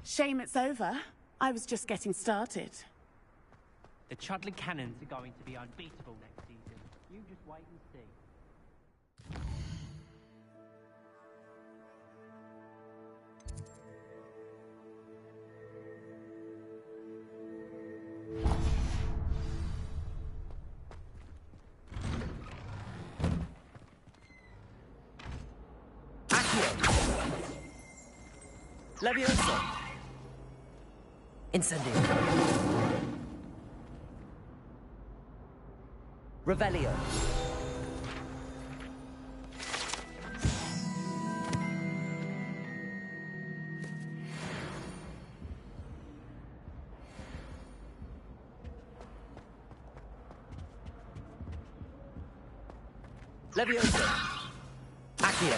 Shame it's over. I was just getting started. The Chudley Cannons are going to be unbeatable next season. You just wait and see. Levioso! Incendio! Revelio! Levioso! Accio!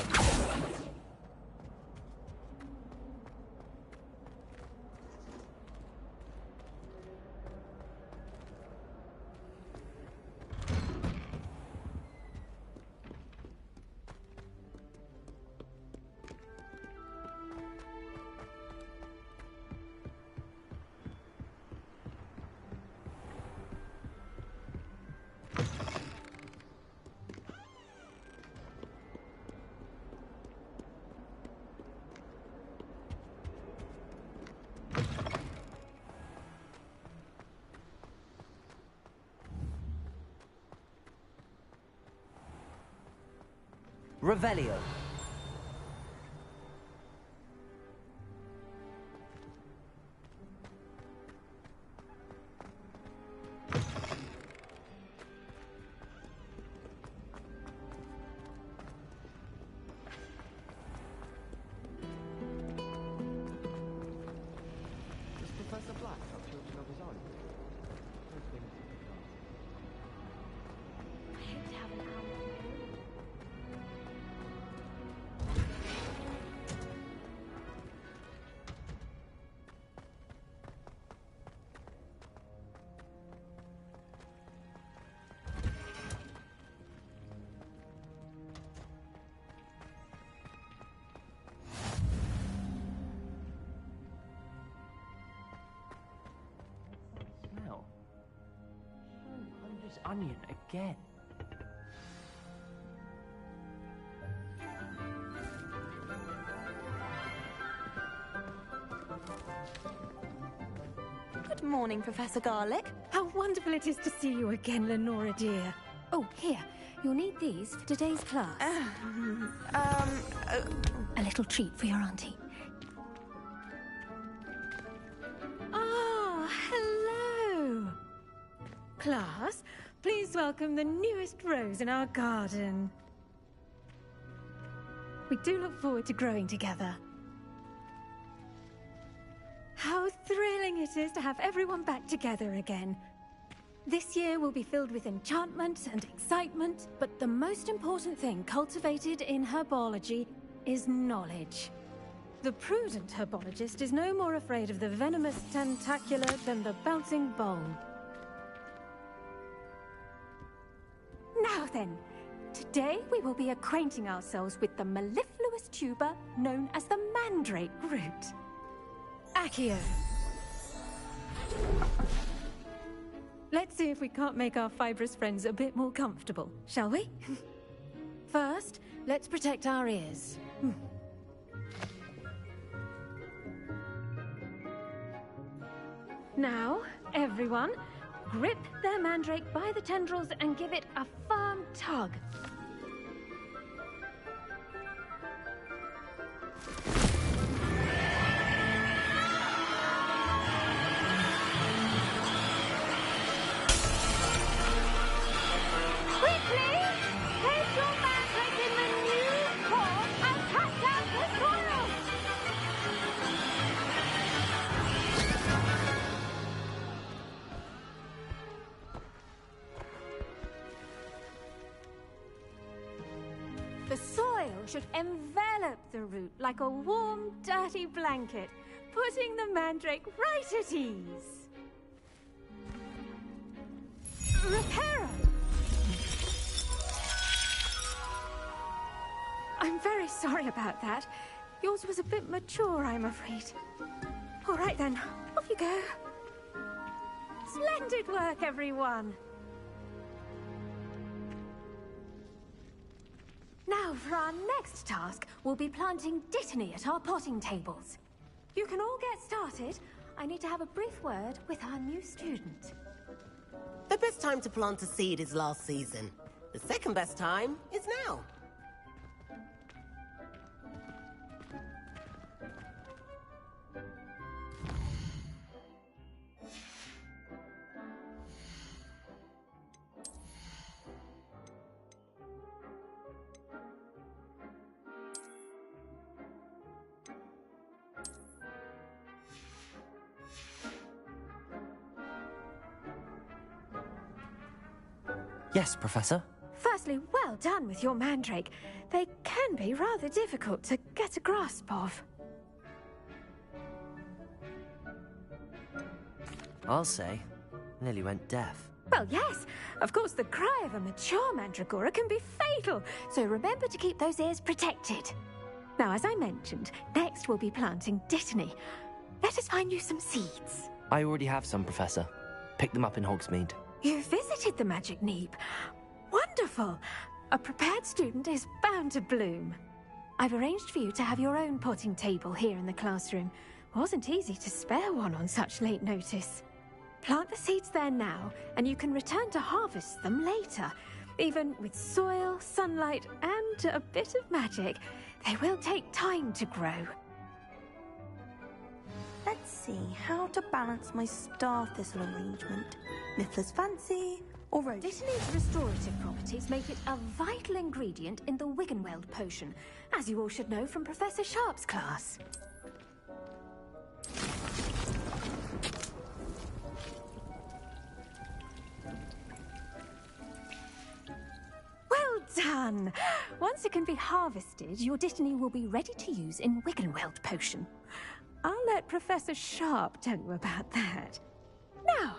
Revelio. Does Professor Black have children of his own? I hate to have an owl on my own. Smell. This onion again. Good morning, Professor Garlick. How wonderful it is to see you again, Lenora dear. Oh, here. You'll need these for today's class. A little treat for your auntie. Ah, hello. Class, please welcome the newest rose in our garden. We do look forward to growing together. How thrilling it is to have everyone back together again. This year will be filled with enchantment and excitement, but the most important thing cultivated in herbology is knowledge. The prudent herbologist is no more afraid of the venomous tentacular than the bouncing bowl. Now then, today we will be acquainting ourselves with the mellifluous tuber known as the mandrake root. Accio. Let's see if we can't make our fibrous friends a bit more comfortable, shall we? First, let's protect our ears. Now, everyone, grip their mandrake by the tendrils and give it a firm tug. Quickly! Place your mandrake in the new corn and cut out the soil! The soil should envelop the root like a warm, dirty blanket, putting the mandrake right at ease. Reparo! I'm very sorry about that. Yours was a bit mature, I'm afraid. All right then, off you go. Splendid work, everyone. Now, for our next task, we'll be planting Dittany at our potting tables. You can all get started. I need to have a brief word with our new student. The best time to plant a seed is last season. The second best time is now. Yes, Professor. Firstly, well done with your mandrake. They can be rather difficult to get a grasp of. I'll say. Nearly went deaf. Well, yes. Of course, the cry of a mature mandragora can be fatal, so remember to keep those ears protected. Now, as I mentioned, next we'll be planting Dittany. Let us find you some seeds. I already have some, Professor. Picked them up in Hogsmeade. You visited the Magic Neep. Wonderful! A prepared student is bound to bloom. I've arranged for you to have your own potting table here in the classroom. Wasn't easy to spare one on such late notice. Plant the seeds there now, and you can return to harvest them later. Even with soil, sunlight, and a bit of magic, they will take time to grow. Let's see how to balance my star thistle arrangement. Miffler's fancy or rose? Dittany's restorative properties make it a vital ingredient in the Wiggenweld potion, as you all should know from Professor Sharp's class. Well done! Once it can be harvested, your Dittany will be ready to use in Wiggenweld potion. I'll let Professor Sharp tell you about that. Now,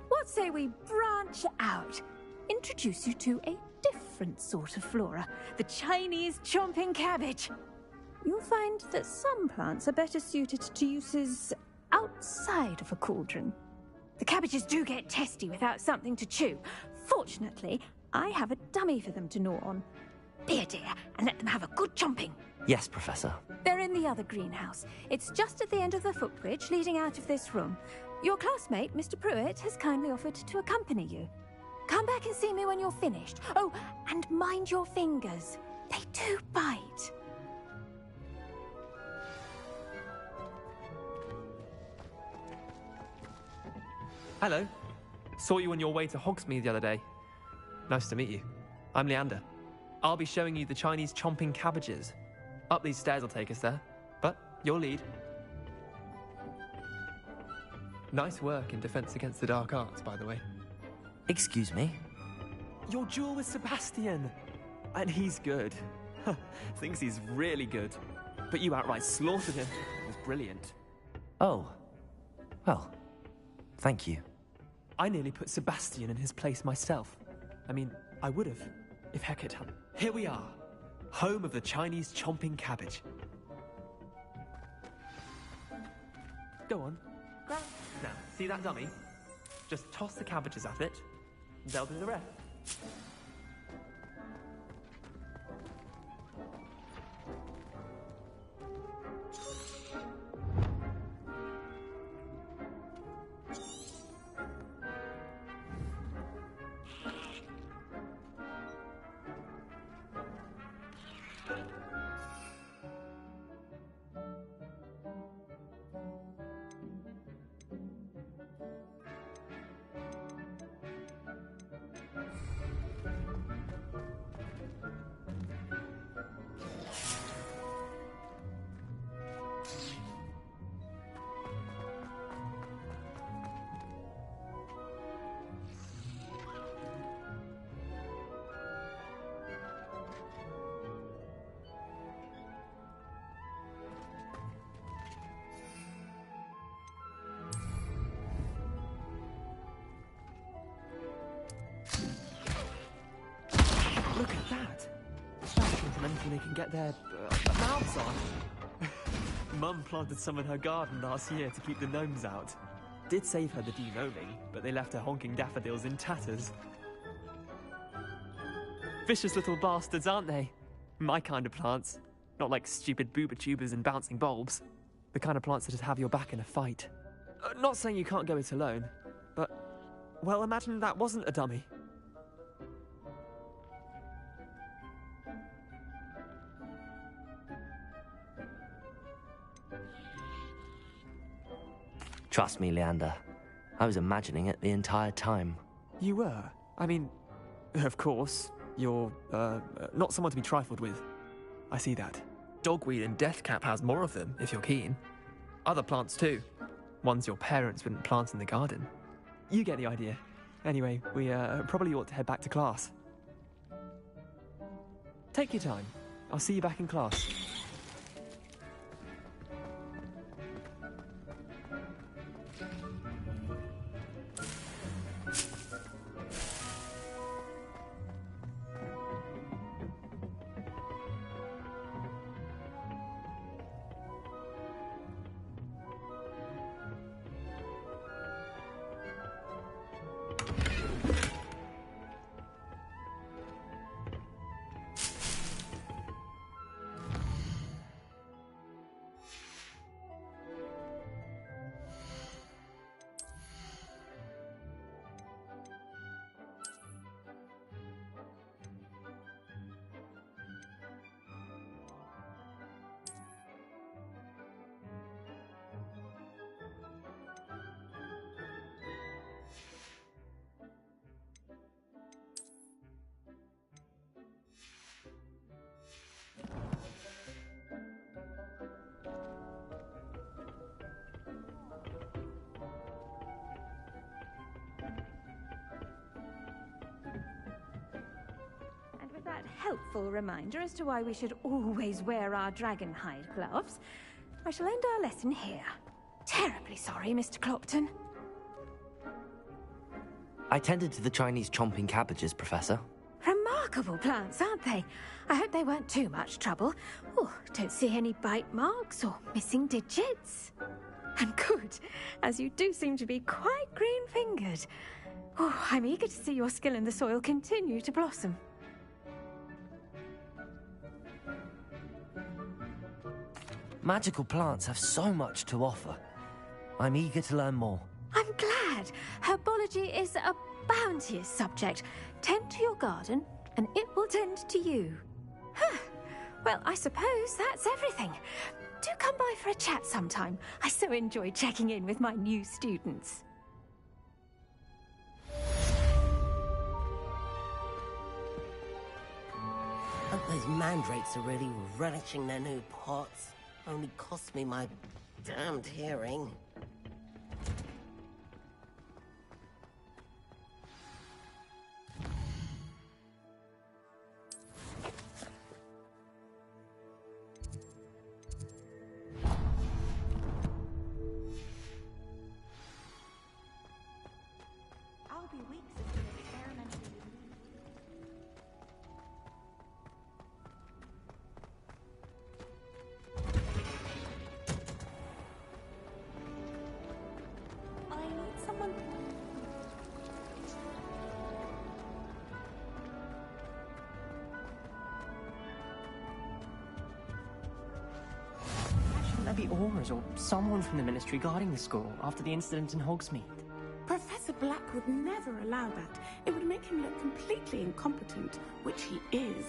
what say we branch out? Introduce you to a different sort of flora, the Chinese chomping cabbage. You'll find that some plants are better suited to uses outside of a cauldron. The cabbages do get testy without something to chew. Fortunately, I have a dummy for them to gnaw on. Be a dear and let them have a good chomping. Yes, Professor. They're in the other greenhouse. It's just at the end of the footbridge leading out of this room. Your classmate, Mr. Pruitt, has kindly offered to accompany you. Come back and see me when you're finished. Oh, and mind your fingers. They do bite. Hello. Saw you on your way to Hogsmeade the other day. Nice to meet you. I'm Leander. I'll be showing you the Chinese chomping cabbages. Up these stairs will take us there, but your lead. Nice work in Defense Against the Dark Arts, by the way. Excuse me? Your duel with Sebastian! And he's good. Thinks he's really good. But you outright slaughtered him. It was brilliant. Oh. Well, thank you. I nearly put Sebastian in his place myself. I mean, I would have, if Hecate had. Here we are, home of the Chinese chomping cabbage. Go on, grab. Now, see that dummy? Just toss the cabbages at it, and they'll do the rest. Look at that! That's anything they can get their mouths on. Mum planted some in her garden last year to keep the gnomes out. Did save her the de-gnoming, but they left her honking daffodils in tatters. Vicious little bastards, aren't they? My kind of plants. Not like stupid booba tubers and bouncing bulbs. The kind of plants that just have your back in a fight. Not saying you can't go it alone, but, well, imagine that wasn't a dummy. Trust me, Leander. I was imagining it the entire time. You were? I mean, of course, you're, not someone to be trifled with. I see that. Dogweed and deathcap has more of them, if you're keen. Other plants too. Ones your parents wouldn't plant in the garden. You get the idea. Anyway, we probably ought to head back to class. Take your time. I'll see you back in class. That helpful reminder as to why we should always wear our dragon hide gloves, I shall end our lesson here. Terribly sorry, Mr. Clopton. I tended to the Chinese chomping cabbages, Professor. Remarkable plants, aren't they? I hope they weren't too much trouble. Oh, don't see any bite marks or missing digits. And good, as you do seem to be quite green-fingered. Oh, I'm eager to see your skill in the soil continue to blossom. Magical plants have so much to offer. I'm eager to learn more. I'm glad. Herbology is a bounteous subject. Tend to your garden, and it will tend to you. Huh. Well, I suppose that's everything. Do come by for a chat sometime. I so enjoy checking in with my new students. Hope those mandrakes are really relishing their new pots. Only cost me my damned hearing. I'll be weak, sister, experimenting with me. I need someone. Shouldn't there be Aurors or someone from the Ministry guarding the school after the incident in Hogsmeade? Professor Black would never allow that. It would make him look completely incompetent, which he is.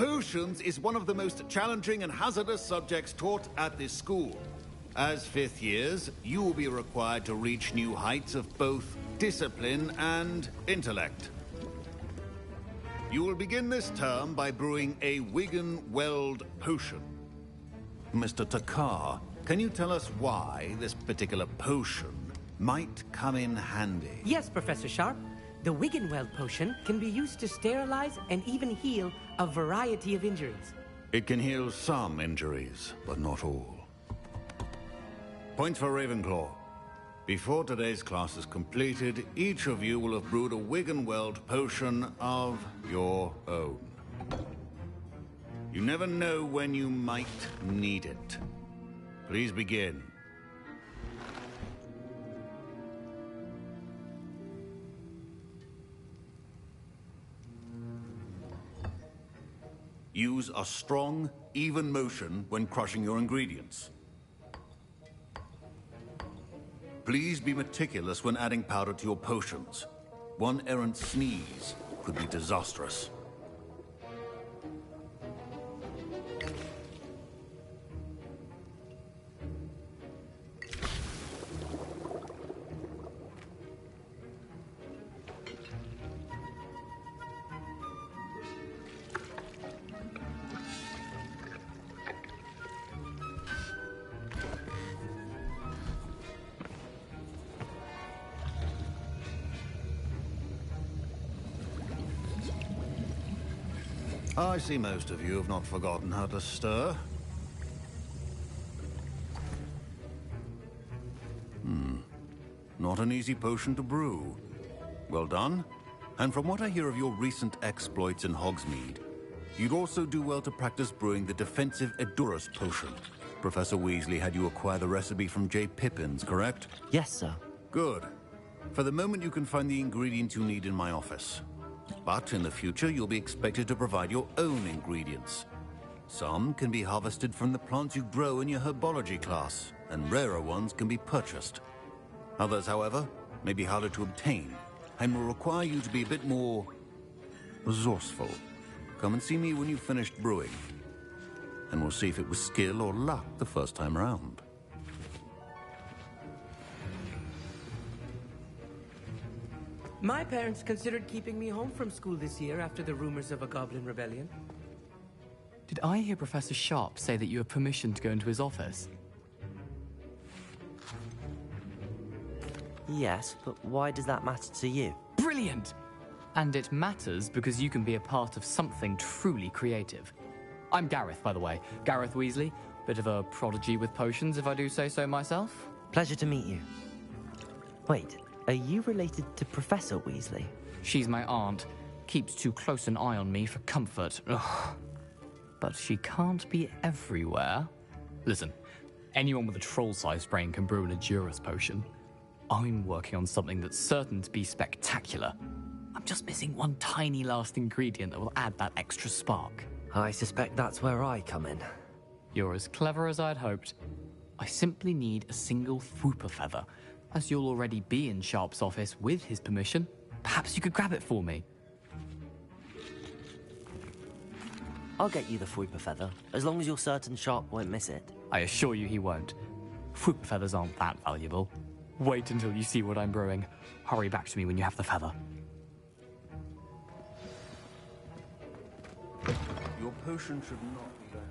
Potions is one of the most challenging and hazardous subjects taught at this school. As fifth years, you will be required to reach new heights of both discipline and intellect. You will begin this term by brewing a Wigan-Weld potion. Mr. Takar, can you tell us why this particular potion might come in handy? Yes, Professor Sharp. The Wigan-Weld potion can be used to sterilize and even heal a variety of injuries. It can heal some injuries, but not all. Points for Ravenclaw. Before today's class is completed, each of you will have brewed a Wigan-Weld potion of your own. You never know when you might need it. Please begin. Use a strong, even motion when crushing your ingredients. Please be meticulous when adding powder to your potions. One errant sneeze could be disastrous. I see most of you have not forgotten how to stir. Not an easy potion to brew. Well done. And from what I hear of your recent exploits in Hogsmeade, you'd also do well to practice brewing the defensive Edurus potion. Professor Weasley had you acquire the recipe from J. Pippins, correct? Yes, sir. Good. For the moment, you can find the ingredients you need in my office. But in the future, you'll be expected to provide your own ingredients. Some can be harvested from the plants you grow in your herbology class, and rarer ones can be purchased. Others, however, may be harder to obtain, and will require you to be a bit more resourceful. Come and see me when you've finished brewing, and we'll see if it was skill or luck the first time around. My parents considered keeping me home from school this year after the rumors of a goblin rebellion. Did I hear Professor Sharp say that you have permission to go into his office? Yes, but why does that matter to you? Brilliant! And it matters because you can be a part of something truly creative. I'm Gareth, by the way. Gareth Weasley. Bit of a prodigy with potions, if I do say so myself. Pleasure to meet you. Wait, are you related to Professor Weasley? She's my aunt. Keeps too close an eye on me for comfort. Ugh. But she can't be everywhere. Listen, anyone with a troll-sized brain can brew an Edurus potion. I'm working on something that's certain to be spectacular. I'm just missing one tiny last ingredient that will add that extra spark. I suspect that's where I come in. You're as clever as I'd hoped. I simply need a single Fwooper feather. As you'll already be in Sharp's office with his permission, perhaps you could grab it for me. I'll get you the Fwooper feather, as long as you're certain Sharp won't miss it. I assure you he won't. Fwooper feathers aren't that valuable. Wait until you see what I'm brewing. Hurry back to me when you have the feather. Your potion should not be left.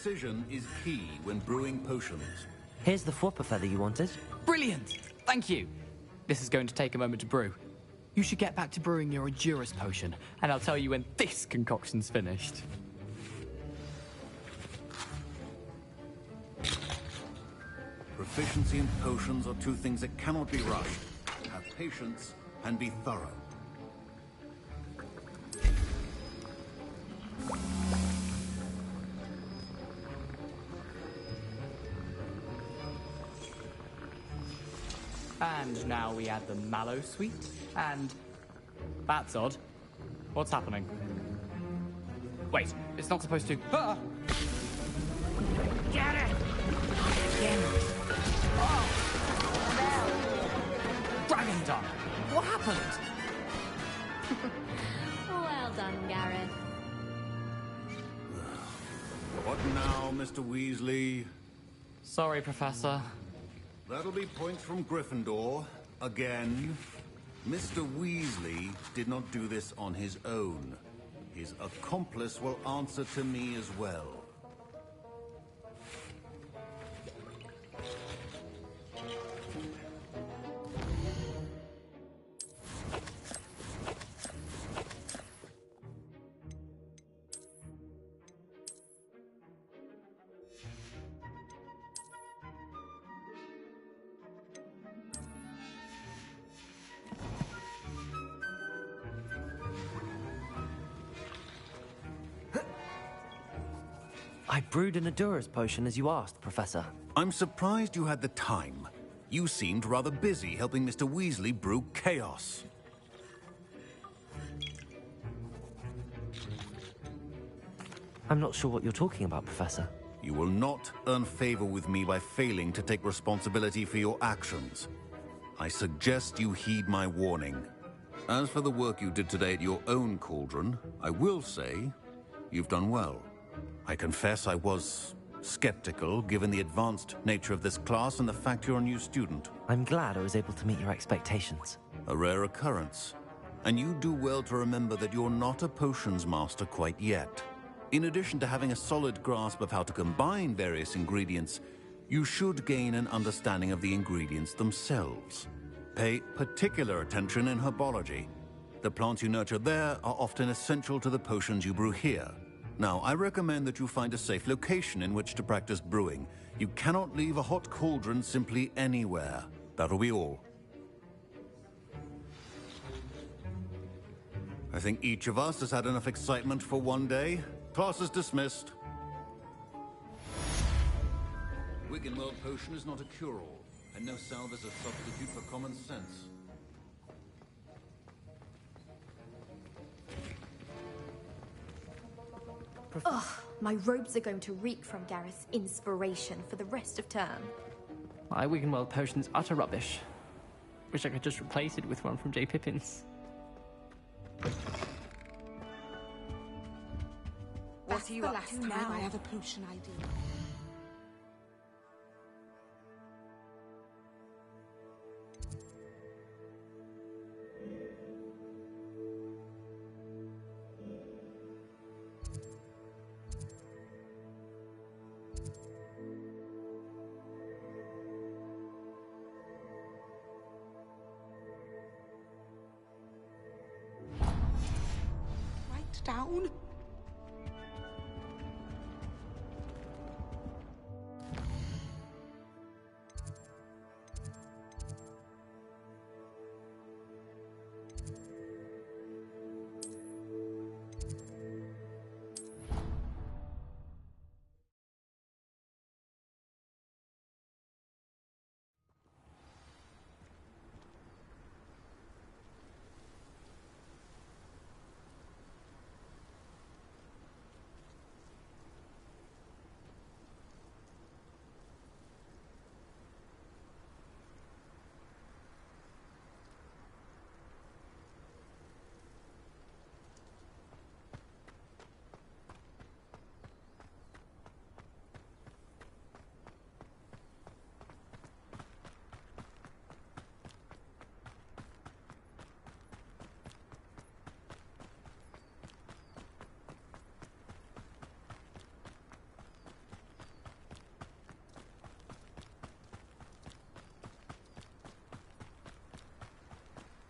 Precision is key when brewing potions. Here's the Fwooper feather you wanted. Brilliant! Thank you. This is going to take a moment to brew. You should get back to brewing your Endurance potion, and I'll tell you when this concoction's finished. Proficiency and potions are two things that cannot be rushed. Have patience and be thorough. And now we add the mallow sweet, and... That's odd. What's happening? Wait, it's not supposed to... Ah! Get it! Again. Oh! Dragon Dung! What happened? Well done, Gareth. What now, Mr. Weasley? Sorry, Professor. That'll be points from Gryffindor. Again. Mr. Weasley did not do this on his own. His accomplice will answer to me as well. I brewed an Endurance potion as you asked, Professor. I'm surprised you had the time. You seemed rather busy helping Mr. Weasley brew chaos. I'm not sure what you're talking about, Professor. You will not earn favor with me by failing to take responsibility for your actions. I suggest you heed my warning. As for the work you did today at your own cauldron, I will say you've done well. I confess I was skeptical, given the advanced nature of this class and the fact you're a new student. I'm glad I was able to meet your expectations. A rare occurrence. And you do well to remember that you're not a potions master quite yet. In addition to having a solid grasp of how to combine various ingredients, you should gain an understanding of the ingredients themselves. Pay particular attention in herbology. The plants you nurture there are often essential to the potions you brew here. Now, I recommend that you find a safe location in which to practice brewing. You cannot leave a hot cauldron simply anywhere. That'll be all. I think each of us has had enough excitement for one day. Class is dismissed. Wiggenweld potion is not a cure-all, and no salve is a substitute for common sense. Ugh, my robes are going to reek from Gareth's inspiration for the rest of term. My Wiggenweld potion's utter rubbish. Wish I could just replace it with one from J. Pippin's. What are you up to now? I have a potion idea. Write down.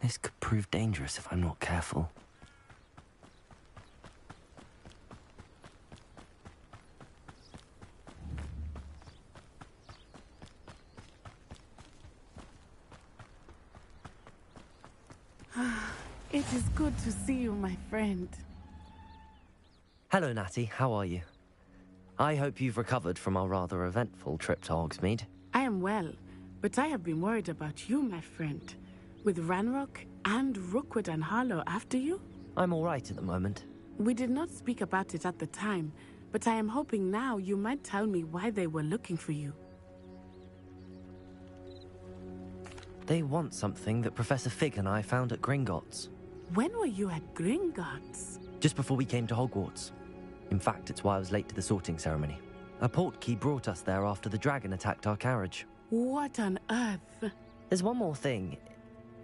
This could prove dangerous if I'm not careful. It is good to see you, my friend. Hello, Natty. How are you? I hope you've recovered from our rather eventful trip to Hogsmeade. I am well, but I have been worried about you, my friend. With Ranrock and Rookwood and Harlow after you? I'm all right at the moment. We did not speak about it at the time, but I am hoping now you might tell me why they were looking for you. They want something that Professor Fig and I found at Gringotts. When were you at Gringotts? Just before we came to Hogwarts. In fact, it's why I was late to the sorting ceremony. A portkey brought us there after the dragon attacked our carriage. What on earth? There's one more thing.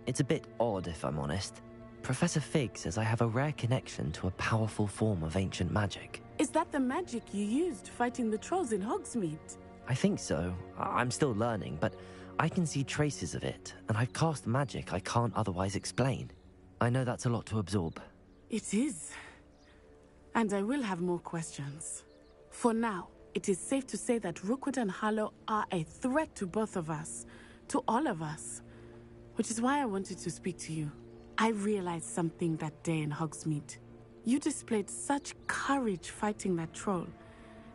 It's a bit odd, if I'm honest. Professor Fig says I have a rare connection to a powerful form of ancient magic. Is that the magic you used fighting the trolls in Hogsmeade? I think so. I'm still learning, but I can see traces of it, and I've cast magic I can't otherwise explain. I know that's a lot to absorb. It is. And I will have more questions. For now, it is safe to say that Rookwood and Harlow are a threat to both of us, to all of us. Which is why I wanted to speak to you. I realized something that day in Hogsmeade. You displayed such courage fighting that troll,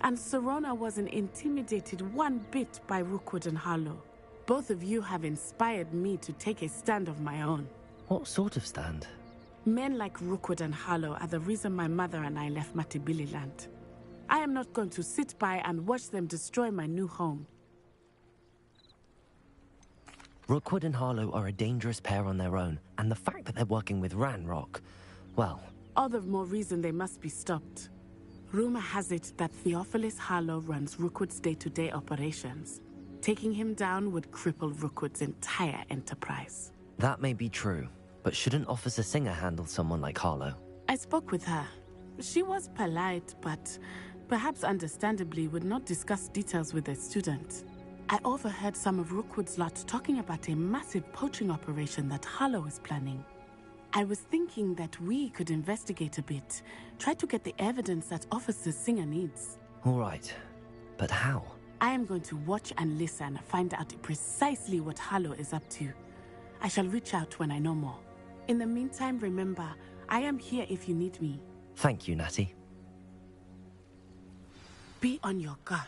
and Serona wasn't intimidated one bit by Rookwood and Harlow. Both of you have inspired me to take a stand of my own. What sort of stand? Men like Rookwood and Harlow are the reason my mother and I left Matibili land. I am not going to sit by and watch them destroy my new home. Rookwood and Harlow are a dangerous pair on their own, and the fact that they're working with Ranrock, well... All the more reason they must be stopped. Rumor has it that Theophilus Harlow runs Rookwood's day-to-day operations. Taking him down would cripple Rookwood's entire enterprise. That may be true, but shouldn't Officer Singer handle someone like Harlow? I spoke with her. She was polite, but perhaps understandably would not discuss details with a student. I overheard some of Rookwood's lot talking about a massive poaching operation that Harlow is planning. I was thinking that we could investigate a bit, try to get the evidence that Officer Singer needs. All right, but how? I am going to watch and listen, find out precisely what Harlow is up to. I shall reach out when I know more. In the meantime, remember, I am here if you need me. Thank you, Natty. Be on your guard.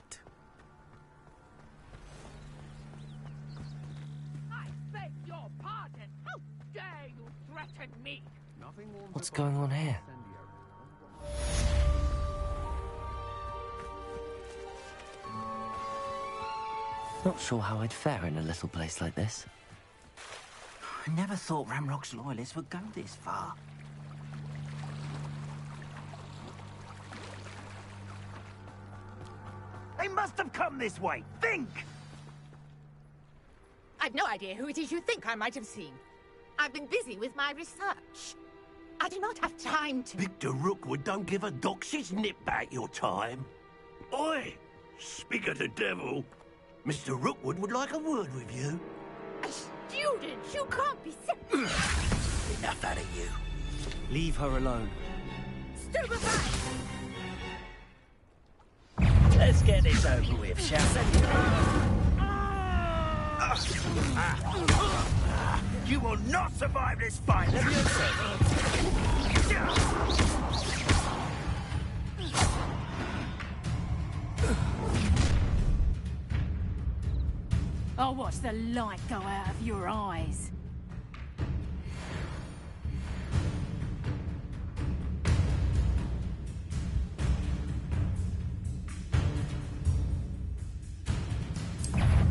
I beg your pardon. How dare you threaten me? What's going on here? Not sure how I'd fare in a little place like this. I never thought Ranrock's loyalists would go this far. They must have come this way. Think! I've no idea who it is you think I might have seen. I've been busy with my research. I do not have time to... Victor Rookwood don't give a doxy's nip back your time. Oi! Speak of the devil. Mr. Rookwood would like a word with you. A student? You can't be serious. Enough out of you. Leave her alone. Stupefy! Let's get this over with, shall we? You will not survive this fight, have you, I'll watch the light go out of your eyes.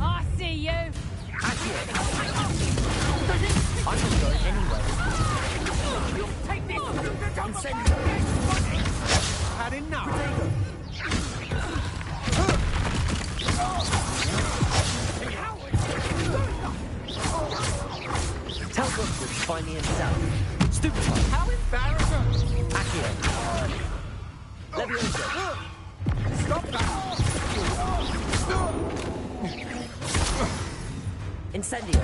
I see you. I'm not going anywhere. You take this! I'm sending you. Had enough. Tell Rookwood to find me himself. Stupefy. How embarrassing! Accio. Leviosa. Stop that! Incendio.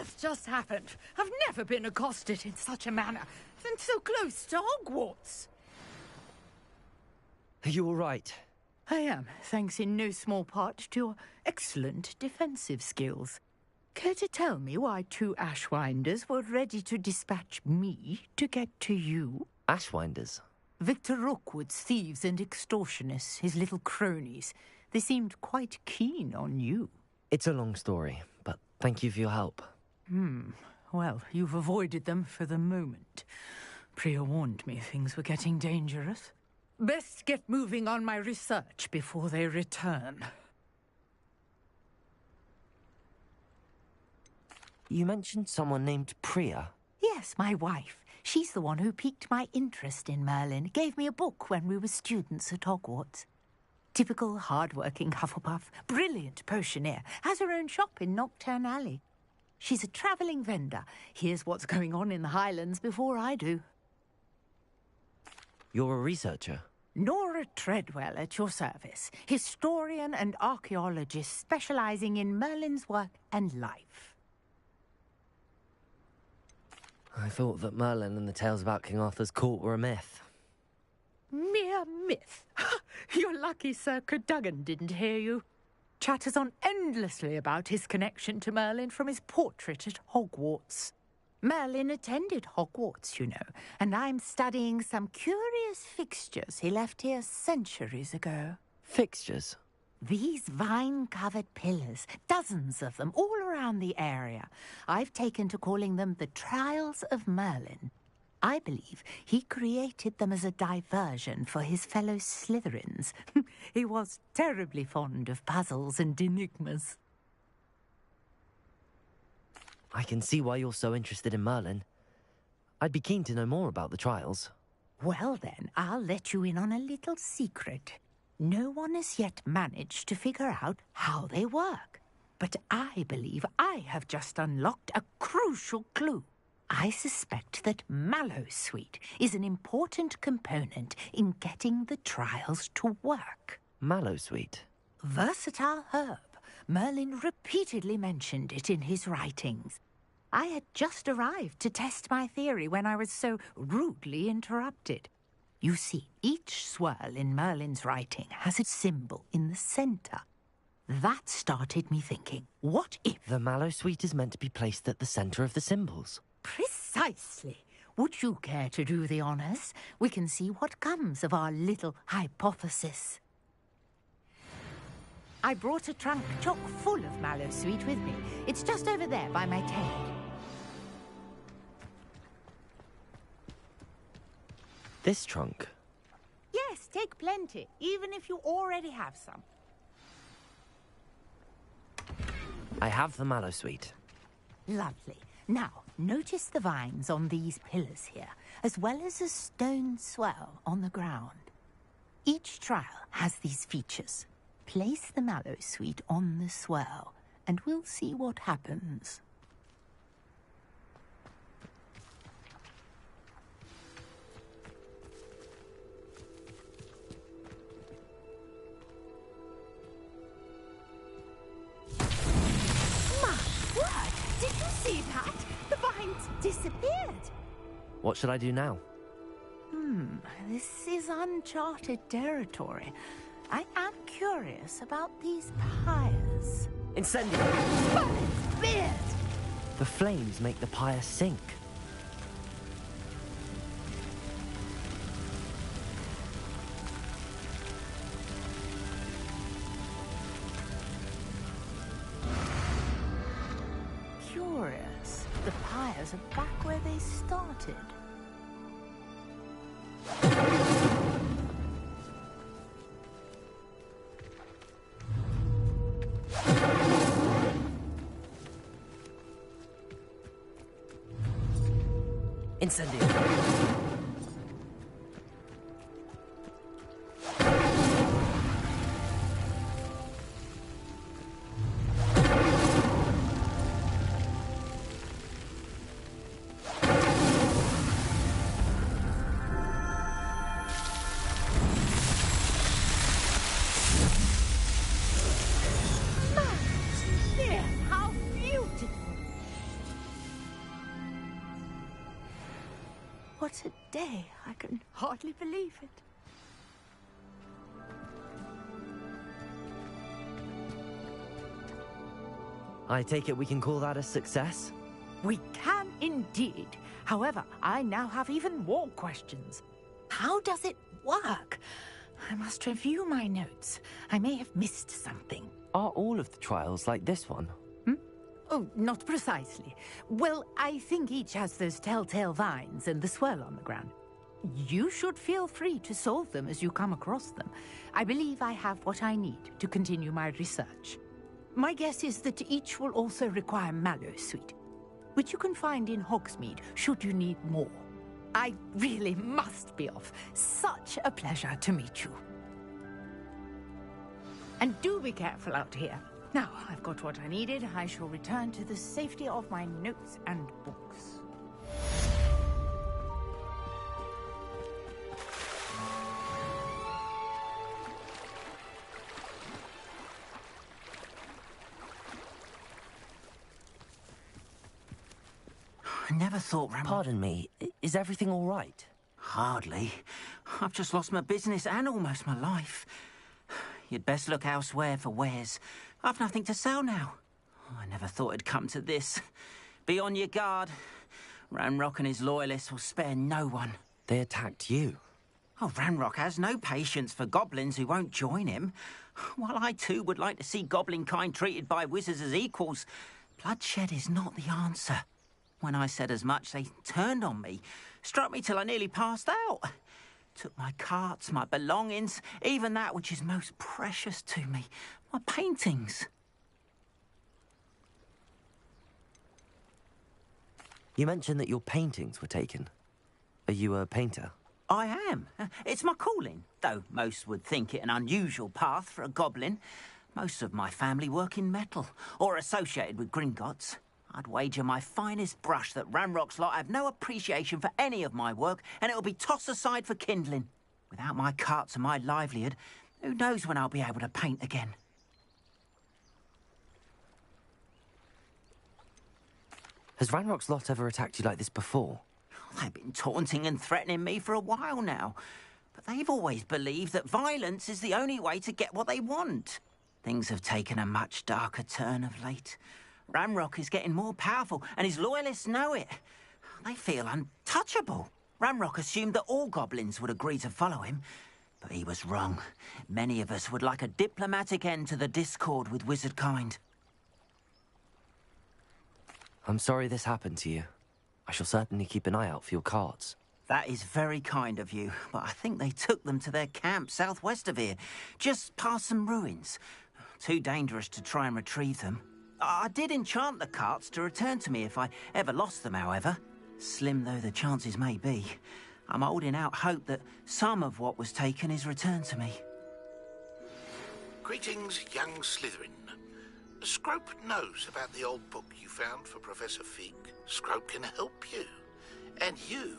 earth just happened? I've never been accosted in such a manner, and so close to Hogwarts. Are you all right? I am, thanks in no small part to your excellent defensive skills. Care to tell me why 2 Ashwinders were ready to dispatch me to get to you? Ashwinders? Victor Rookwood's thieves and extortionists, his little cronies. They seemed quite keen on you. It's a long story, but thank you for your help. Well, you've avoided them for the moment. Priya warned me things were getting dangerous. Best get moving on my research before they return. You mentioned someone named Priya. Yes, my wife. She's the one who piqued my interest in Merlin, gave me a book when we were students at Hogwarts. Typical hard-working Hufflepuff, brilliant potioneer, has her own shop in Nocturne Alley. She's a travelling vendor, hears what's going on in the Highlands before I do. You're a researcher? Nora Treadwell at your service, historian and archaeologist specialising in Merlin's work and life. I thought that Merlin and the tales about King Arthur's court were a myth. Mere myth. You're lucky Sir Cadogan didn't hear you. Chatters on endlessly about his connection to Merlin from his portrait at Hogwarts. Merlin attended Hogwarts, you know, and I'm studying some curious fixtures he left here centuries ago. Fixtures? These vine-covered pillars, dozens of them, all around the area. I've taken to calling them the Trials of Merlin. I believe he created them as a diversion for his fellow Slytherins. He was terribly fond of puzzles and enigmas. I can see why you're so interested in Merlin. I'd be keen to know more about the trials. Well then, I'll let you in on a little secret. No one has yet managed to figure out how they work. But I believe I have just unlocked a crucial clue. I suspect that Mallowsweet is an important component in getting the trials to work. Mallowsweet? Versatile herb. Merlin repeatedly mentioned it in his writings. I had just arrived to test my theory when I was so rudely interrupted. You see, each swirl in Merlin's writing has a symbol in the centre. That started me thinking, what if... The Mallowsweet is meant to be placed at the centre of the symbols. Precisely. Would you care to do the honours? We can see what comes of our little hypothesis. I brought a trunk chock full of Mallowsweet with me. It's just over there by my tail. This trunk? Yes, take plenty, even if you already have some. I have the Mallowsweet. Lovely. Now, notice the vines on these pillars here, as well as a stone swell on the ground. Each trial has these features. Place the Mallowsweet on the swell, and we'll see what happens. My word! Did you see that? The vines disappeared. What should I do now? This is uncharted territory. I am curious about these pyres. Incendio! But beard! The flames make the pyre sink. Curious. The pyres are back where they started. Incendio! What a day. I can hardly believe it. I take it we can call that a success? We can indeed. However, I now have even more questions. How does it work? I must review my notes. I may have missed something. Are all of the trials like this one? Oh, not precisely. Well, I think each has those telltale vines and the swirl on the ground. You should feel free to solve them as you come across them. I believe I have what I need to continue my research. My guess is that each will also require mallow sweet, which you can find in Hogsmeade should you need more. I really must be off. Such a pleasure to meet you. And do be careful out here. Now, I've got what I needed. I shall return to the safety of my notes and books. I never thought Pardon me, is everything all right? Hardly. I've just lost my business and almost my life. You'd best look elsewhere for wares. I've nothing to sell now. I never thought it'd come to this. Be on your guard. Ranrock and his loyalists will spare no one. They attacked you. Oh, Ranrock has no patience for goblins who won't join him. While I too would like to see goblin kind treated by wizards as equals, bloodshed is not the answer. When I said as much, they turned on me, struck me till I nearly passed out. Took my carts, my belongings, even that which is most precious to me, my paintings. You mentioned that your paintings were taken. Are you a painter? I am. It's my calling, though most would think it an unusual path for a goblin. Most of my family work in metal, or associated with Gringotts. I'd wager my finest brush that Ranrock's lot have no appreciation for any of my work, and it'll be tossed aside for kindling. Without my carts and my livelihood, who knows when I'll be able to paint again? Has Ranrock's lot ever attacked you like this before? They've been taunting and threatening me for a while now, but they've always believed that violence is the only way to get what they want. Things have taken a much darker turn of late. Ranrock is getting more powerful, and his loyalists know it. They feel untouchable. Ranrock assumed that all goblins would agree to follow him, but he was wrong. Many of us would like a diplomatic end to the discord with wizard kind. I'm sorry this happened to you. I shall certainly keep an eye out for your carts. That is very kind of you, but I think they took them to their camp southwest of here, just past some ruins. Too dangerous to try and retrieve them. I did enchant the carts to return to me if I ever lost them, however. Slim though the chances may be, I'm holding out hope that some of what was taken is returned to me. Greetings, young Slytherin. Scrope knows about the old book you found for Professor Fig. Scrope can help you. And you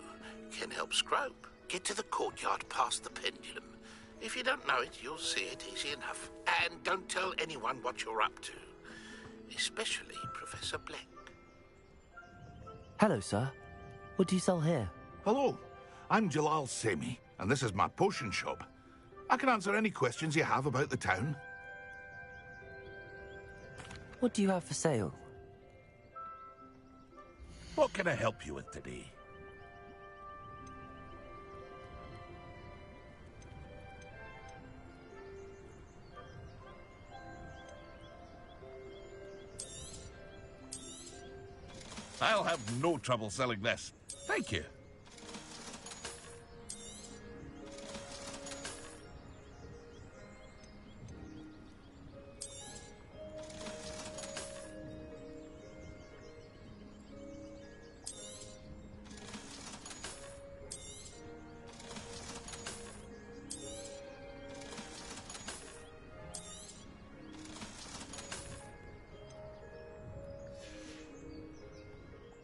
can help Scrope. Get to the courtyard past the pendulum. If you don't know it, you'll see it easy enough. And don't tell anyone what you're up to. Especially Professor Black. Hello, sir. What do you sell here? Hello, I'm Jalal Semi, and this is my potion shop. I can answer any questions you have about the town. What do you have for sale? What can I help you with today? I'll have no trouble selling this. Thank you.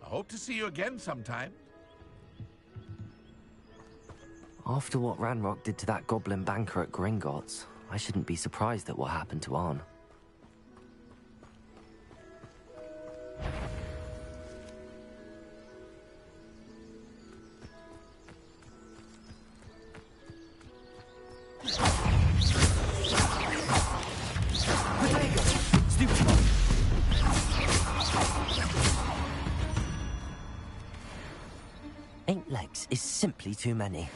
I hope to see you again sometime. After what Ranrock did to that goblin banker at Gringotts, I shouldn't be surprised at what happened to Arn. is simply too many.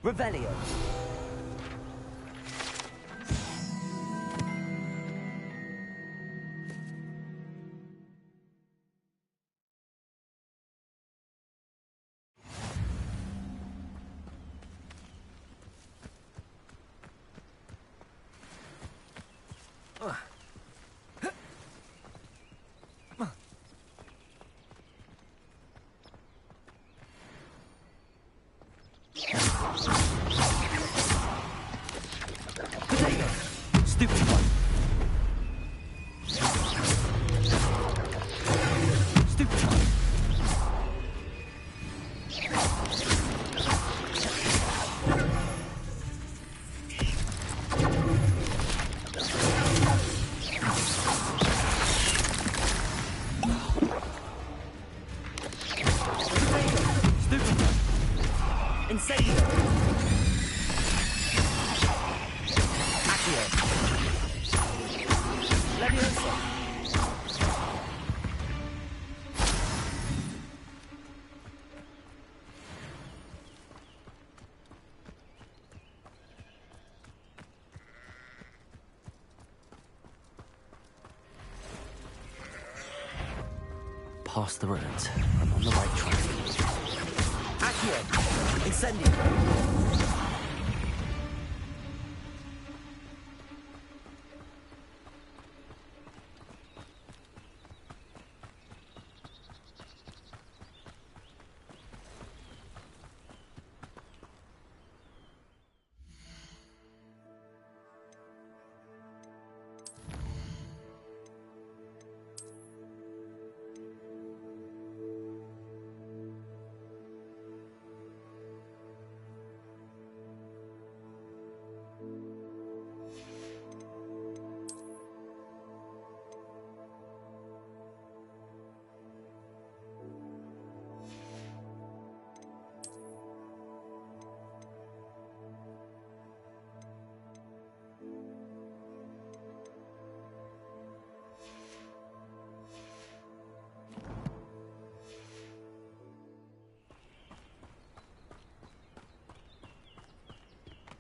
Revelio. Past the ruins. I'm on the right track. Accio! Incendio!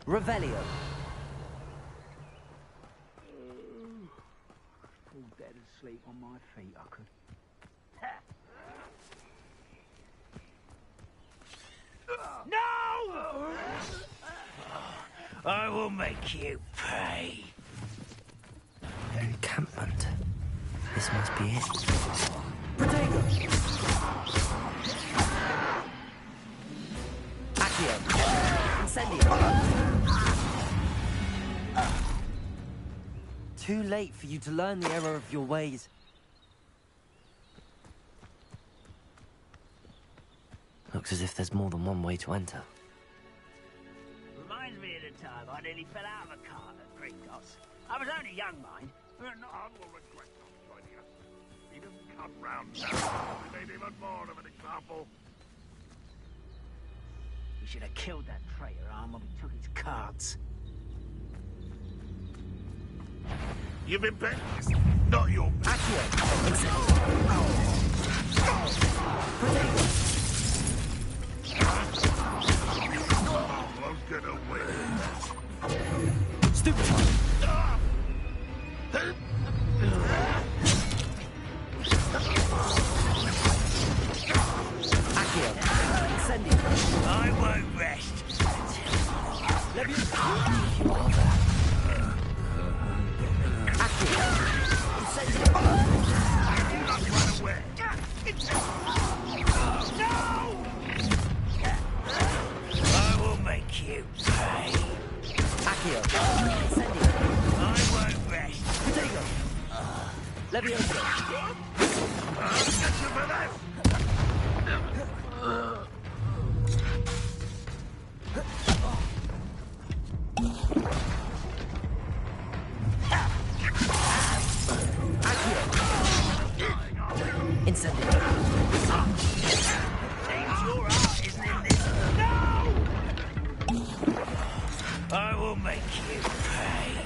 Revelio. All dead asleep on my feet, I could. No! I will make you pay. Encampment. This must be it. Protego! Accio! Incendio! Too late for you to learn the error of your ways. Looks as if there's more than one way to enter. Reminds me of the time I nearly fell out of a cart at Green Dots. I was only young, mind. None will regret not joining us. He doesn't come round now. We made even more of an example. We should have killed that traitor arm when we took his carts. You've been bet. Not your won't get away. Stupid. I won't rest. You are Seems your heart isn't in this. No! I will make you pay.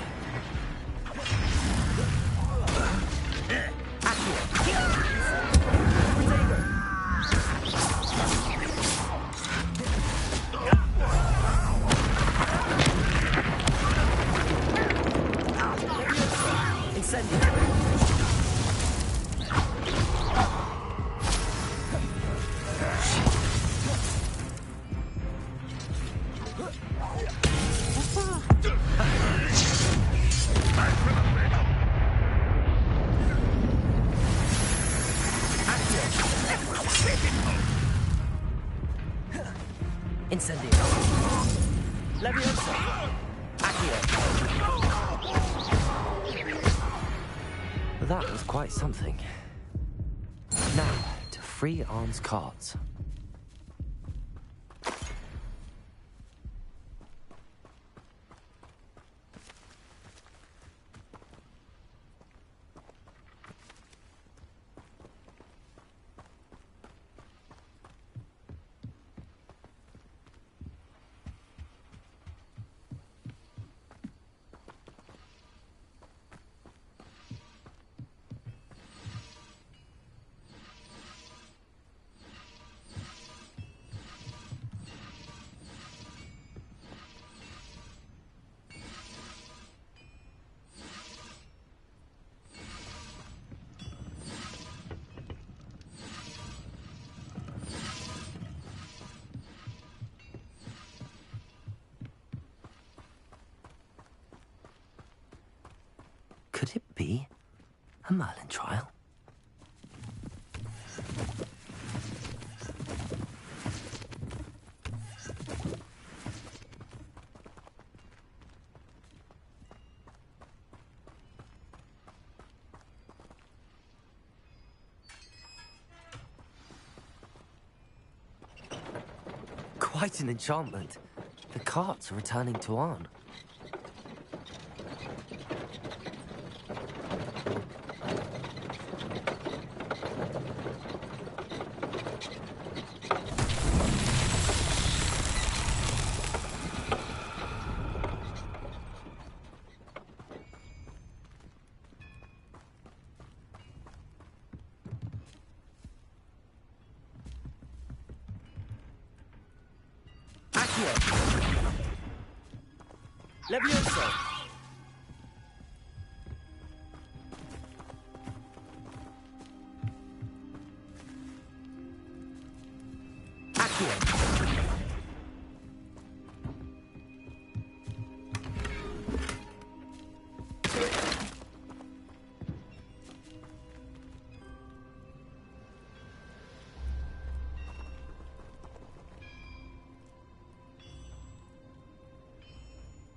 Incendio. Leviosa. Accio. That was quite something. Now, to free Arn's cards. Could it be a Merlin trial? Quite an enchantment. The carts are returning to Arn. Leviosa! Accio!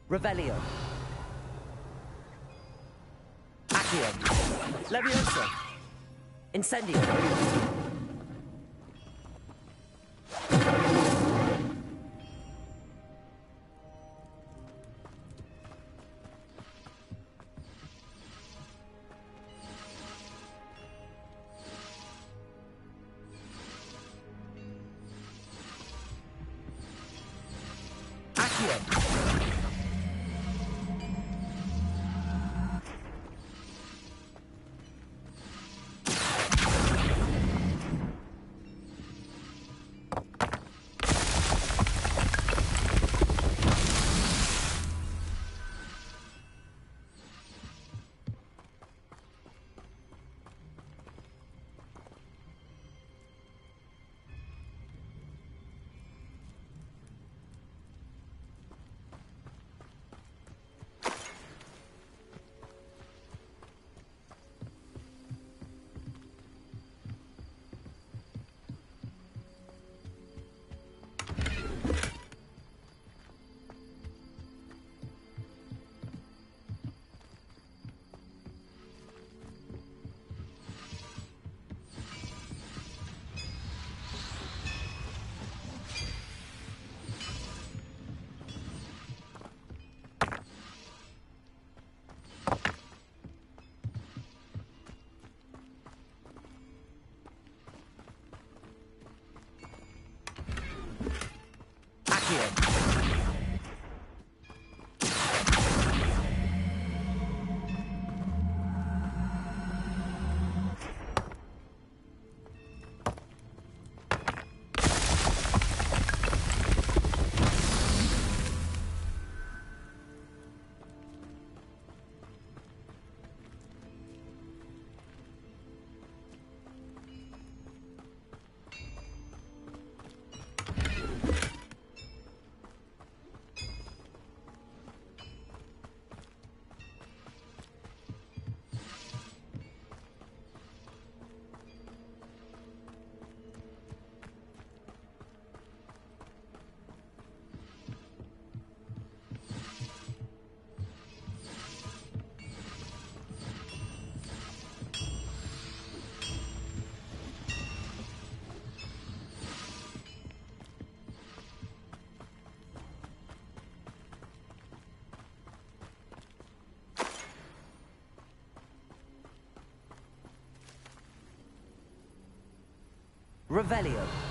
Revelio. Accio. Leviosa. Incendio. Accio. Accio. Revelio.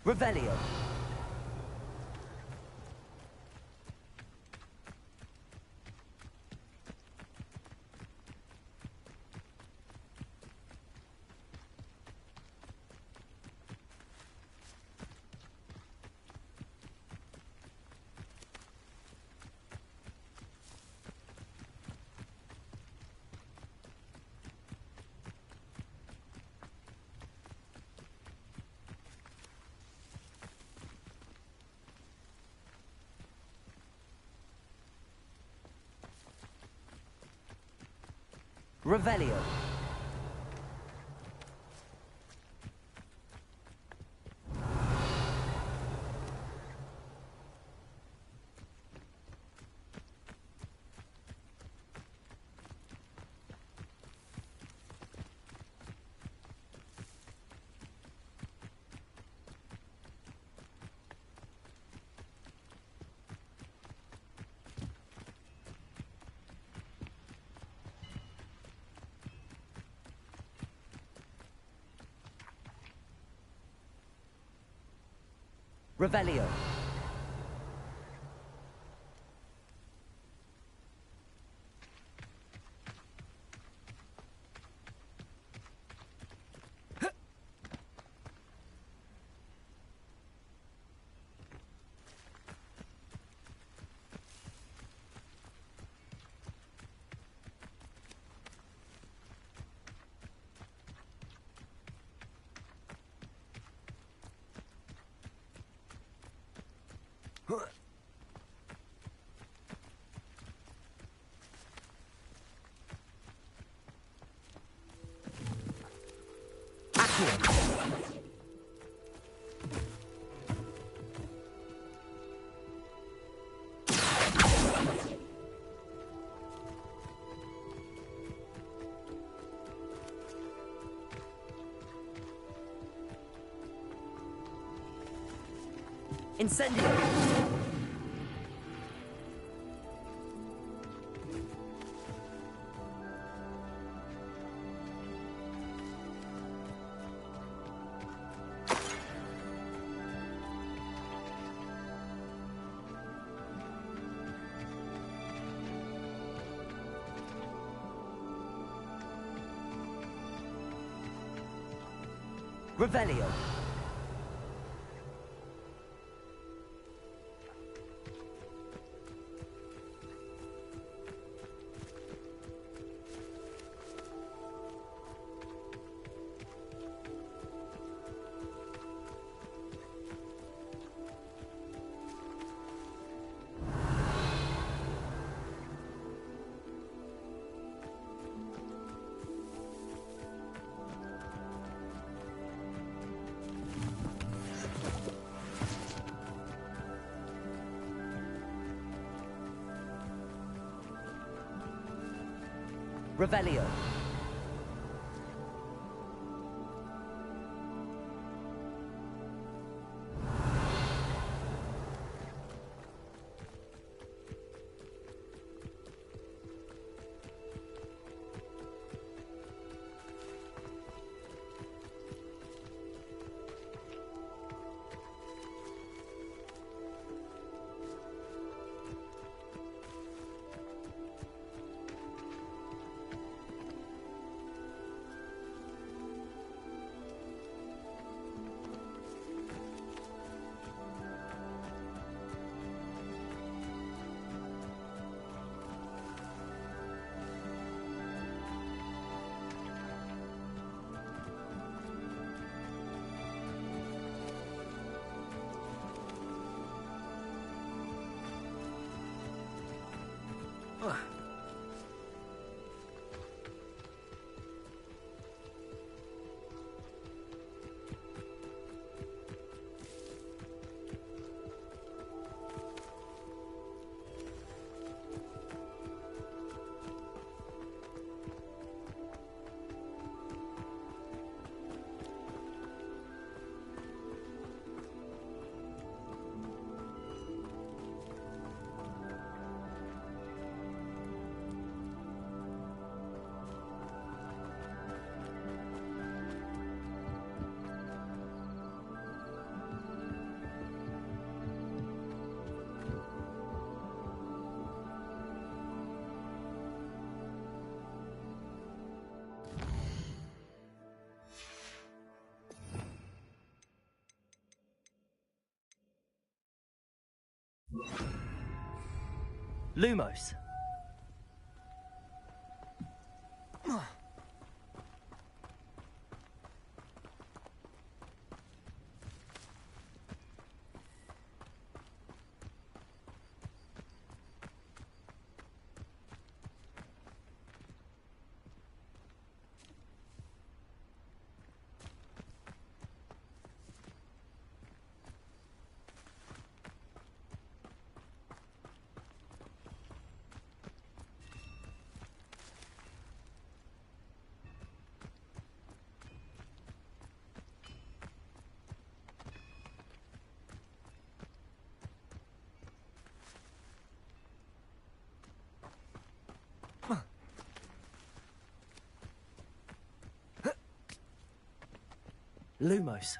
Revelio. Revelio. Revelio. Incendio. Revelio. Revelio. Lumos. Lumos.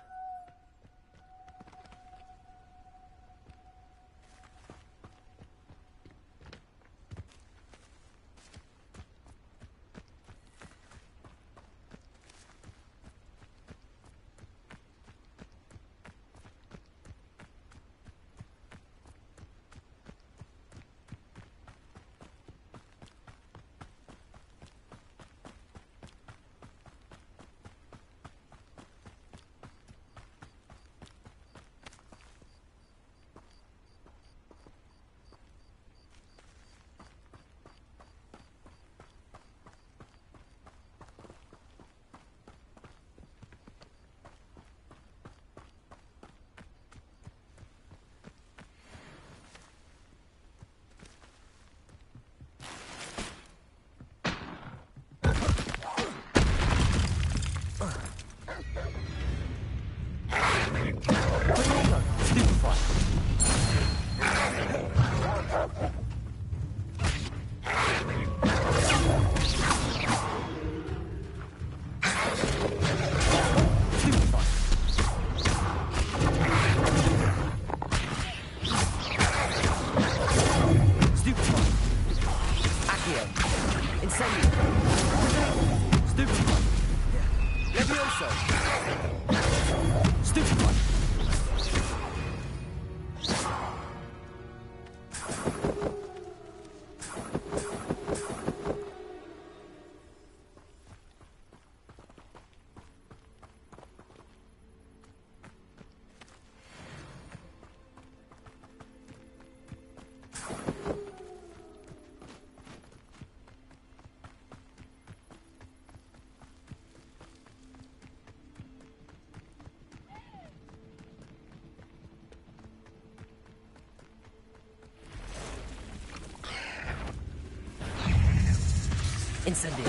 Incendio.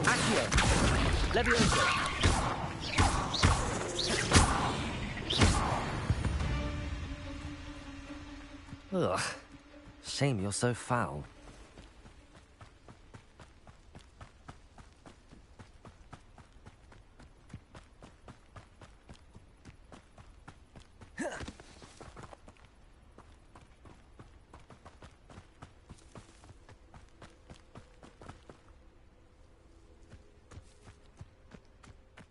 Accio. Levioso. Ugh. Shame you're so foul.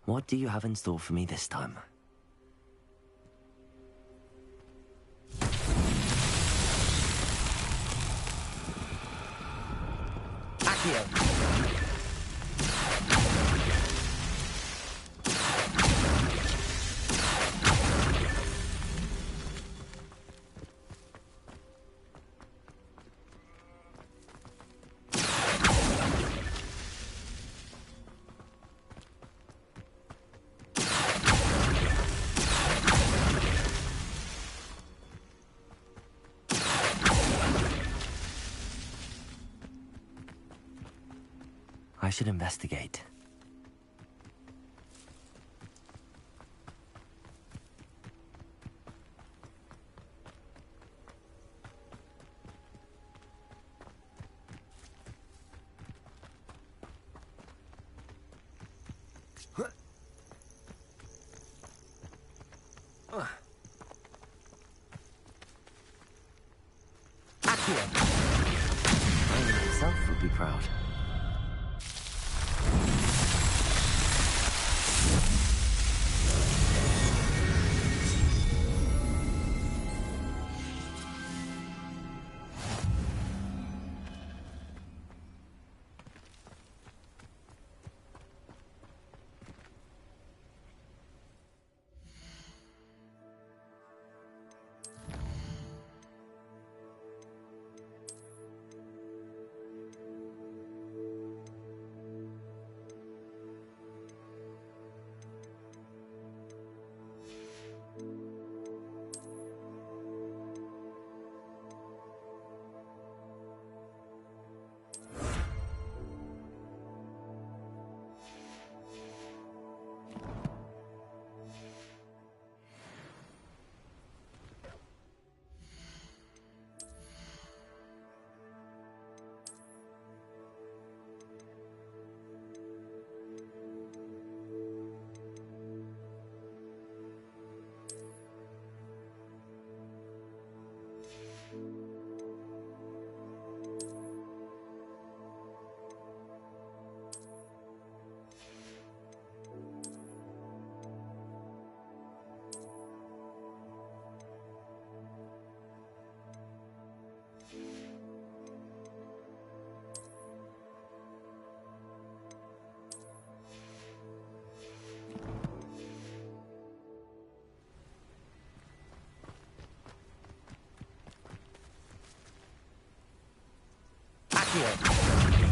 What do you have in store for me this time? Accio. I should investigate. Accio! I myself would be proud.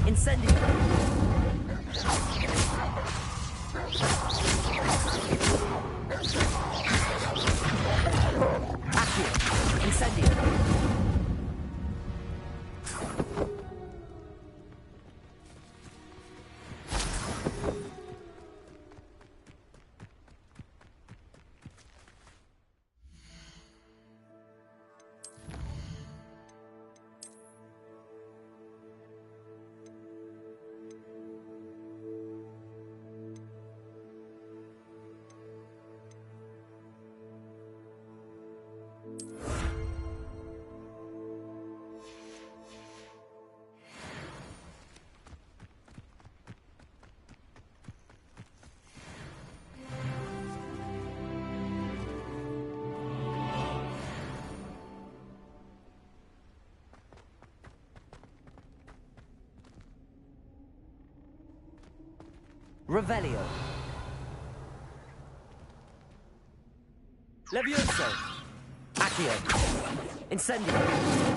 Incendio! Accio! Incendio! Revelio. Levioso. Accio. Incendio.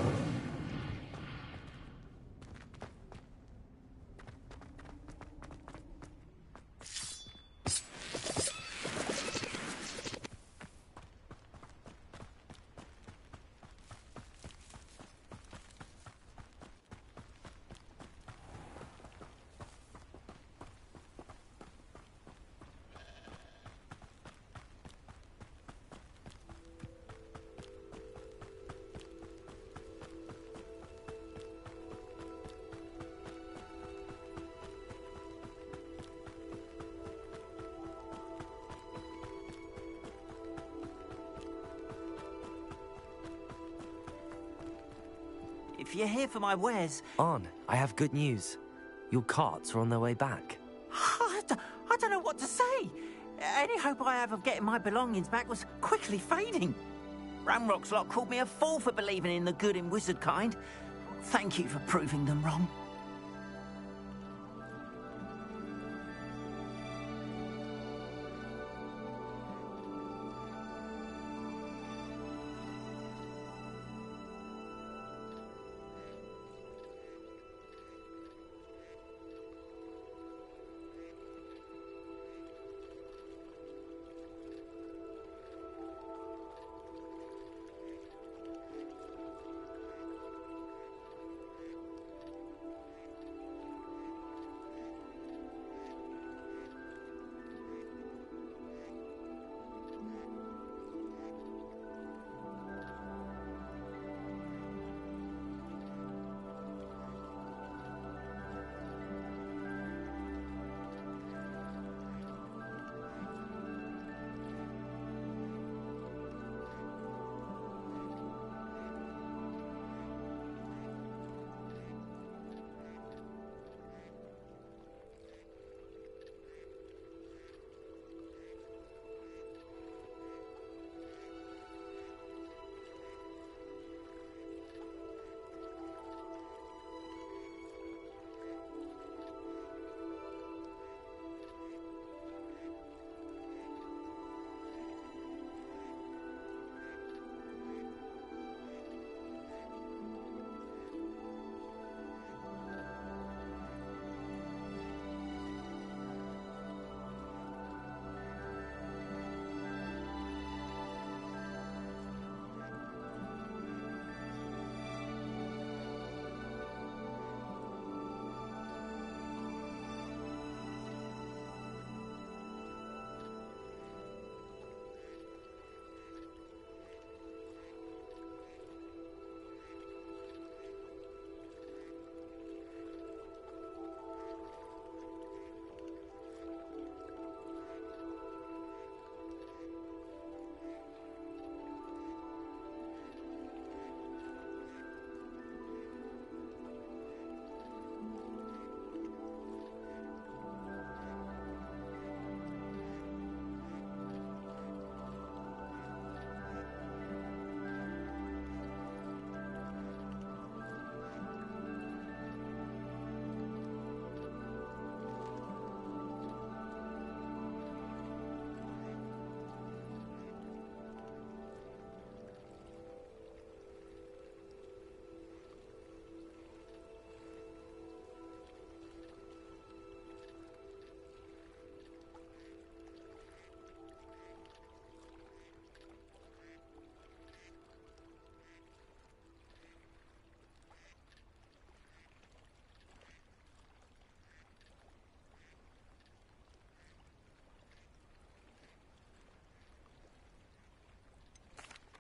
if you're here for my wares... On, I have good news. Your carts are on their way back. I don't know what to say. Any hope I have of getting my belongings back was quickly fading. Ramrock's lot called me a fool for believing in the good in wizard kind. Thank you for proving them wrong.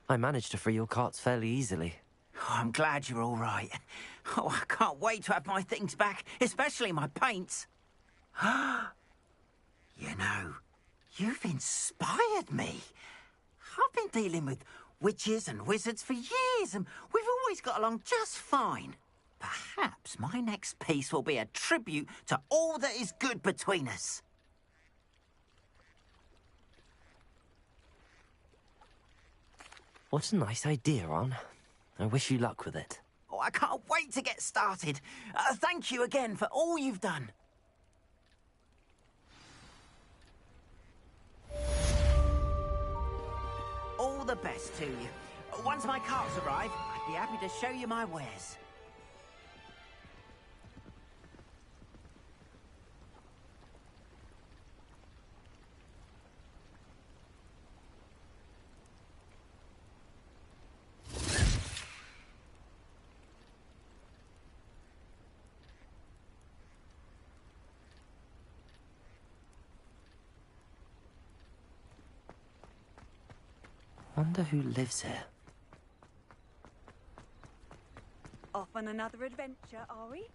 I managed to free your carts fairly easily. Oh, I'm glad you're all right. Oh, I can't wait to have my things back, especially my paints. You know, you've inspired me. I've been dealing with witches and wizards for years, and we've always got along just fine. Perhaps my next piece will be a tribute to all that is good between us. What a nice idea, Ron. I wish you luck with it. Oh, I can't wait to get started. Thank you again for all you've done. All the best to you. Once my carts arrive, I'd be happy to show you my wares. Wonder who lives here. Off on another adventure, are we?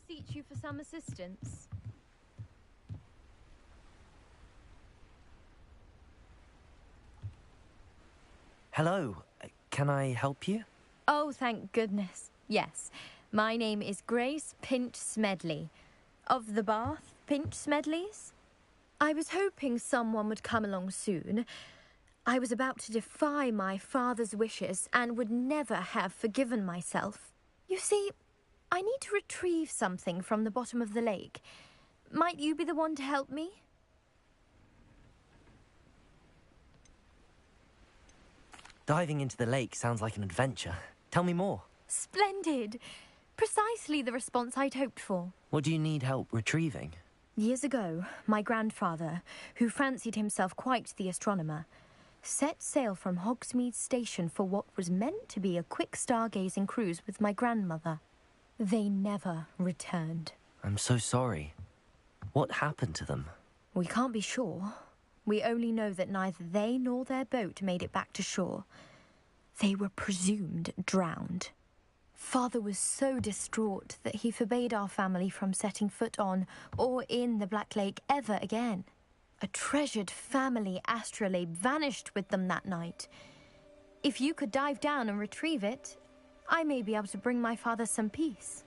beseech you for some assistance? Hello. Can I help you? Oh, thank goodness. Yes. My name is Grace Pinch Smedley. Of the Bath Pinch Smedleys? I was hoping someone would come along soon. I was about to defy my father's wishes and would never have forgiven myself. You see, I need to retrieve something from the bottom of the lake. Might you be the one to help me? Diving into the lake sounds like an adventure. Tell me more. Splendid! Precisely the response I'd hoped for. What do you need help retrieving? Years ago, my grandfather, who fancied himself quite the astronomer, set sail from Hogsmeade Station for what was meant to be a quick stargazing cruise with my grandmother. They never returned. I'm so sorry. What happened to them? We can't be sure. We only know that neither they nor their boat made it back to shore. They were presumed drowned. Father was so distraught that he forbade our family from setting foot on or in the Black Lake ever again. A treasured family astrolabe vanished with them that night. If you could dive down and retrieve it, I may be able to bring my father some peace.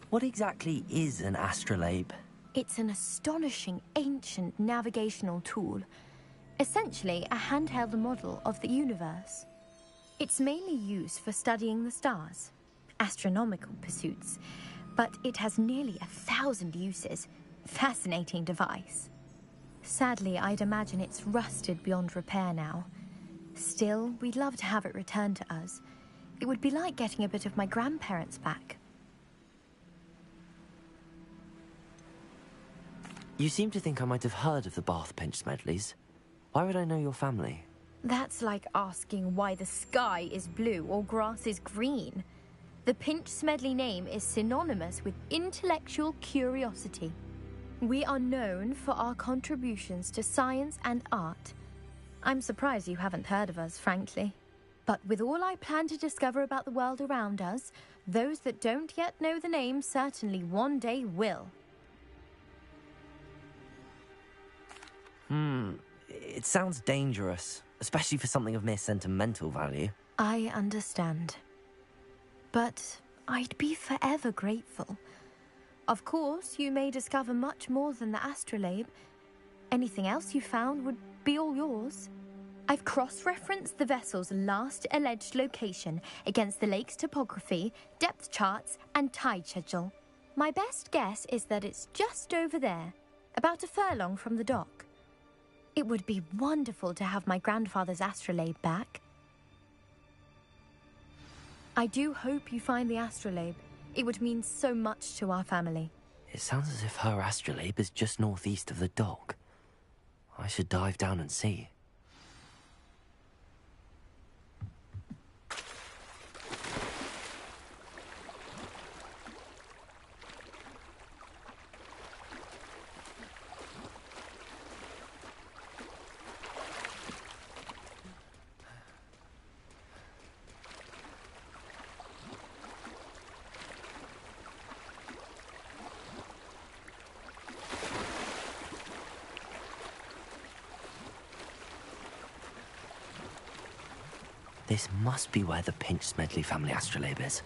What exactly is an astrolabe? It's an astonishing ancient navigational tool. Essentially, a handheld model of the universe. It's mainly used for studying the stars, astronomical pursuits, but it has nearly 1,000 uses. Fascinating device. Sadly, I'd imagine it's rusted beyond repair now. Still, we'd love to have it returned to us. It would be like getting a bit of my grandparents back. You seem to think I might have heard of the Bath Pinch Smedleys. Why would I know your family? That's like asking why the sky is blue or grass is green. The Pinch Smedley name is synonymous with intellectual curiosity. We are known for our contributions to science and art. I'm surprised you haven't heard of us, frankly. But with all I plan to discover about the world around us, those that don't yet know the name certainly one day will. It sounds dangerous, especially for something of mere sentimental value. I understand. But I'd be forever grateful. Of course, you may discover much more than the astrolabe. Anything else you found would be all yours. I've cross-referenced the vessel's last alleged location against the lake's topography, depth charts, and tide schedule. My best guess is that it's just over there, about a furlong from the dock. It would be wonderful to have my grandfather's astrolabe back. I do hope you find the astrolabe. It would mean so much to our family. It sounds as if her astrolabe is just northeast of the dock. I should dive down and see. This must be where the Pinch Smedley family astrolabe is.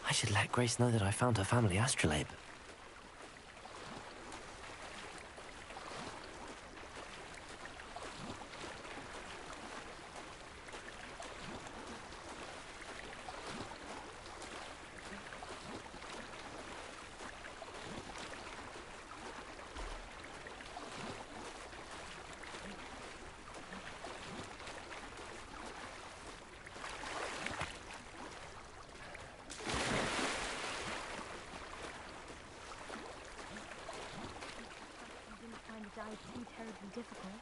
I should let Grace know that I found her family astrolabe. Too terribly difficult.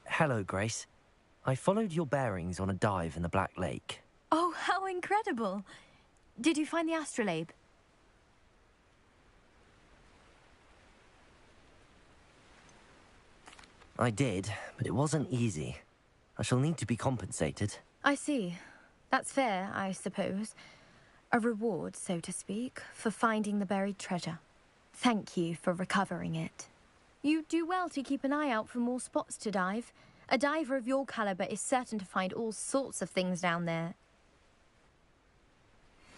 Hello, Grace. I followed your bearings on a dive in the Black Lake. Oh, how incredible! Did you find the astrolabe? I did, but it wasn't easy. I shall need to be compensated. I see. That's fair, I suppose. A reward, so to speak, for finding the buried treasure. Thank you for recovering it. You do well to keep an eye out for more spots to dive. A diver of your caliber is certain to find all sorts of things down there.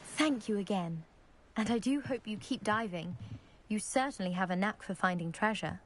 Thank you again. And I do hope you keep diving. You certainly have a knack for finding treasure.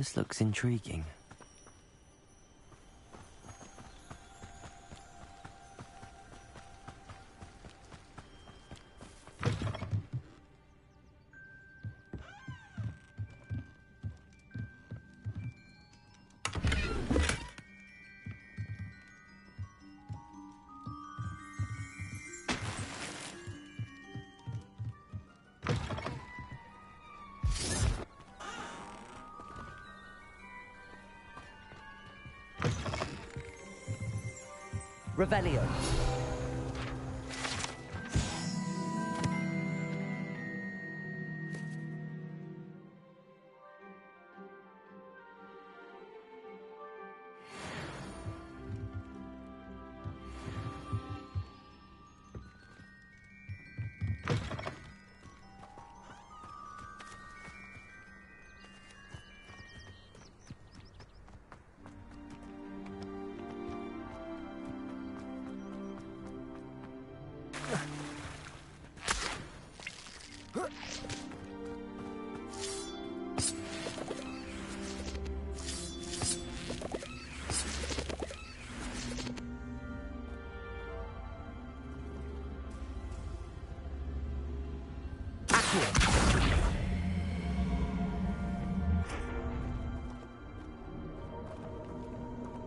This looks intriguing. Revelio.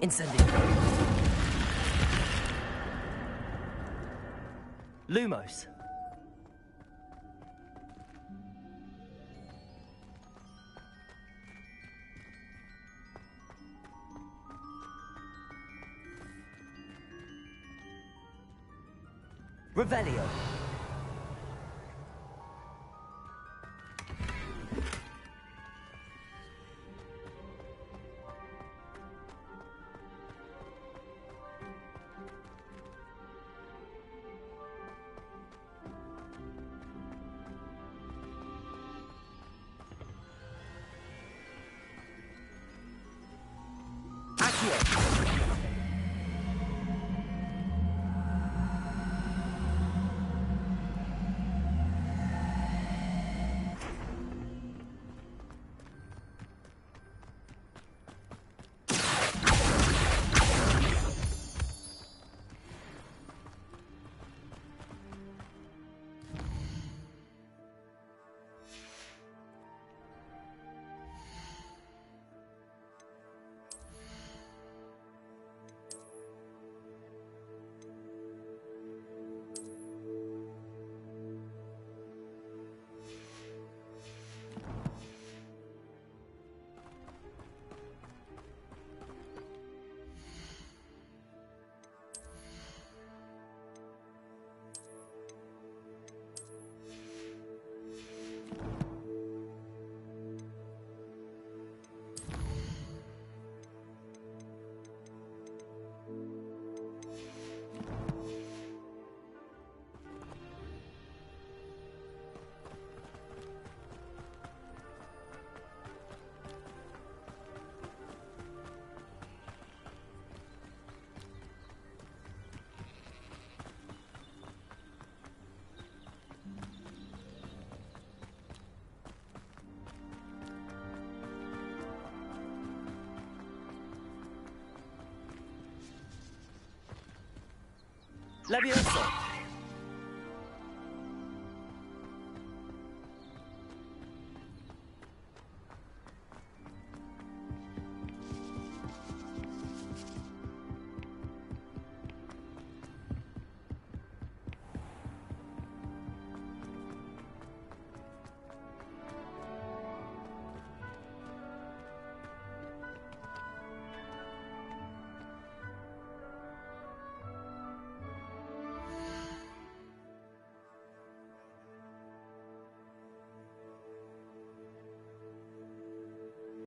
Incendio. Lumos. Revelio. Levioso.